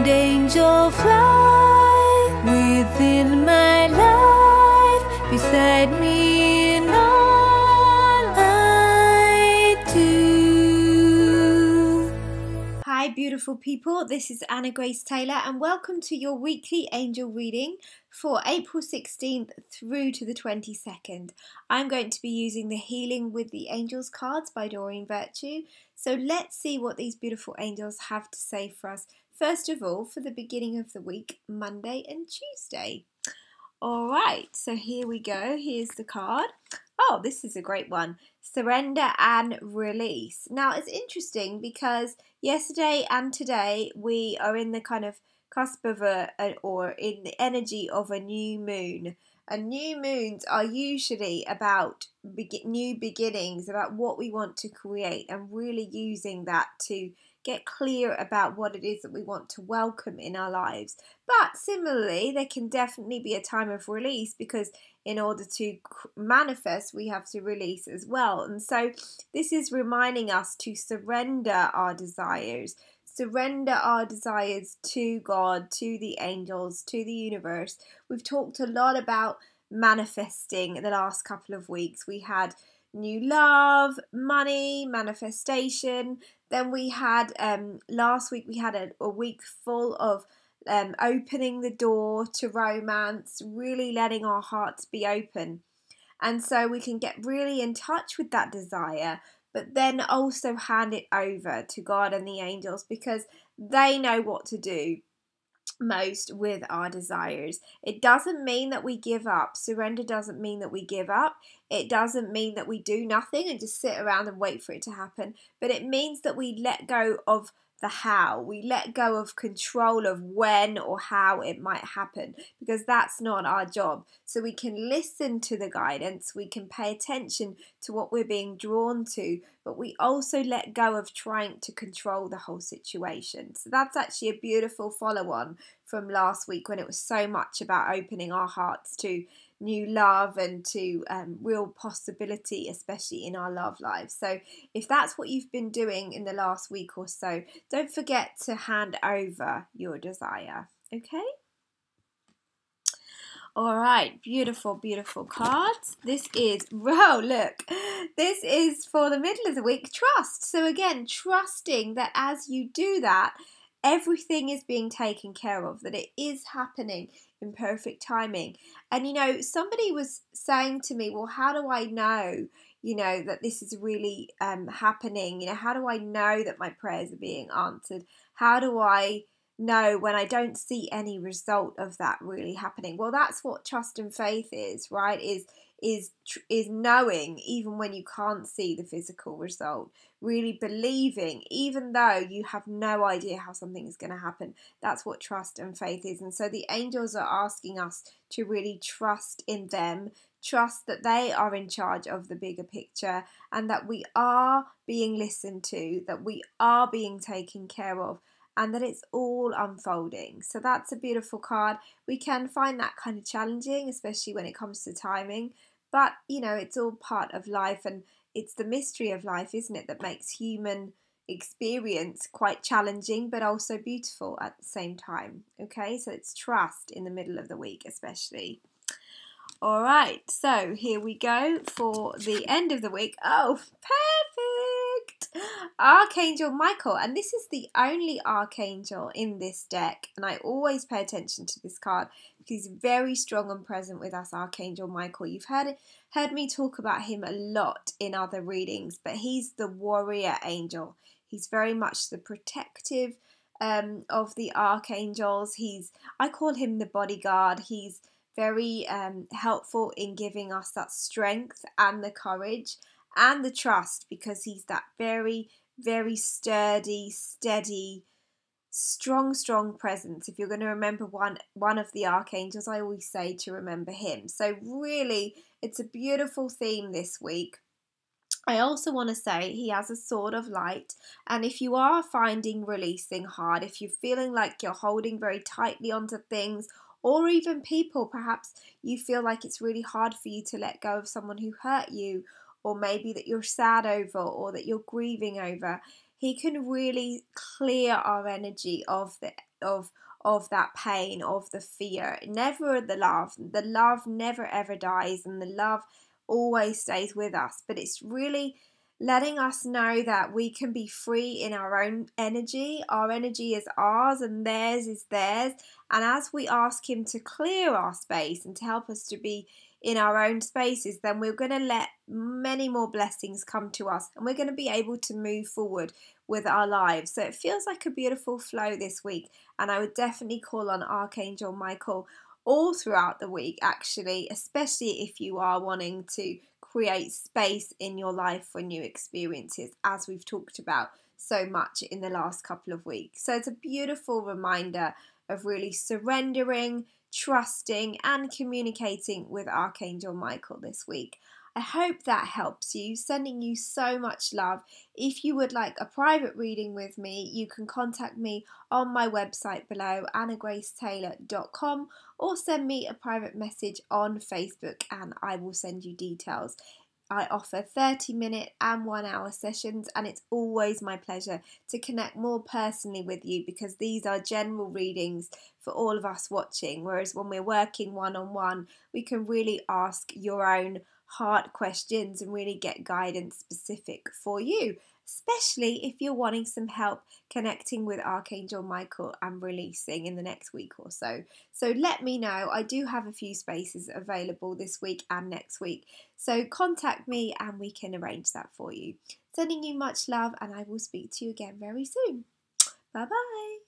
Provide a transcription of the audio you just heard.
and angel fly within my life, beside me in all I do. Hi beautiful people, this is Anna Grace Taylor and welcome to your weekly angel reading for April 16th through to the 22nd. I'm going to be using the Healing with the Angels cards by Doreen Virtue. So let's see what these beautiful angels have to say for us. First of all, for the beginning of the week, Monday and Tuesday. Alright, so here we go. Here's the card. Oh, this is a great one. Surrender and release. Now, it's interesting because yesterday and today we are in the kind of cusp of or in the energy of a new moon. And new moons are usually about new beginnings, about what we want to create and really using that to get clear about what it is that we want to welcome in our lives. But similarly, there can definitely be a time of release because in order to manifest, we have to release as well. And so this is reminding us to surrender our desires. Surrender our desires to God, to the angels, to the universe. We've talked a lot about manifesting the last couple of weeks. We had new love, money, manifestation. Then we had last week we had a week full of opening the door to romance, really letting our hearts be open. And so we can get really in touch with that desire, but then also hand it over to God and the angels because they know what to do most with our desires. It doesn't mean that we give up. Surrender doesn't mean that we give up. It doesn't mean that we do nothing and just sit around and wait for it to happen. But it means that we let go of the how. We let go of control of when or how it might happen because that's not our job. So we can listen to the guidance, we can pay attention to what we're being drawn to, but we also let go of trying to control the whole situation. So that's actually a beautiful follow-on from last week when it was so much about opening our hearts to new love and to real possibility, especially in our love lives. So if that's what you've been doing in the last week or so, don't forget to hand over your desire, okay? All right, beautiful, beautiful cards. This is, wow, look, this is for the middle of the week, trust. So again, trusting that as you do that, everything is being taken care of, that it is happening in perfect timing. And, you know, somebody was saying to me, well, how do I know, you know, that this is really happening? You know, how do I know that my prayers are being answered? How do I know when I don't see any result of that really happening? Well, that's what trust and faith is, right? Is knowing even when you can't see the physical result, really believing even though you have no idea how something is going to happen. That's what trust and faith is. And so the angels are asking us to really trust in them, trust that they are in charge of the bigger picture and that we are being listened to, that we are being taken care of, and that it's all unfolding. So that's a beautiful card. We can find that kind of challenging, especially when it comes to timing. But, you know, it's all part of life and it's the mystery of life, isn't it, that makes human experience quite challenging but also beautiful at the same time. Okay, so it's trust in the middle of the week especially. All right, so here we go for the end of the week. Oh, perfect! Archangel Michael, and this is the only archangel in this deck, and I always pay attention to this card because he's very strong and present with us, Archangel Michael. You've heard me talk about him a lot in other readings, but he's the warrior angel. He's very much the protective of the archangels. I call him the bodyguard. He's very helpful in giving us that strength and the courage and the trust because he's that very, very sturdy, steady, strong presence. If you're going to remember one of the archangels, I always say to remember him. So really, it's a beautiful theme this week. I also want to say he has a sword of light, and if you are finding releasing hard, if you're feeling like you're holding very tightly onto things or even people, perhaps you feel like it's really hard for you to let go of someone who hurt you, or maybe that you're sad over or that you're grieving over, he can really clear our energy of that pain, of the fear. Never the love. The love never ever dies, and the love always stays with us. But it's really letting us know that we can be free in our own energy. Our energy is ours and theirs is theirs. And as we ask him to clear our space and to help us to be in our own spaces, then we're going to let many more blessings come to us, and we're going to be able to move forward with our lives. So it feels like a beautiful flow this week, and I would definitely call on Archangel Michael all throughout the week, actually, especially if you are wanting to create space in your life for new experiences, as we've talked about so much in the last couple of weeks. So it's a beautiful reminder of really surrendering, trusting, and communicating with Archangel Michael this week. I hope that helps you. Sending you so much love. If you would like a private reading with me, you can contact me on my website below, annagracetaylor.com, or send me a private message on Facebook and I will send you details. I offer 30-minute and 1-hour sessions, and it's always my pleasure to connect more personally with you, because these are general readings for all of us watching, whereas when we're working one-on-one, we can really ask your own heart questions and really get guidance specific for you, especially if you're wanting some help connecting with Archangel Michael and releasing in the next week or so. So let me know. I do have a few spaces available this week and next week. So contact me and we can arrange that for you. Sending you much love, and I will speak to you again very soon. Bye bye.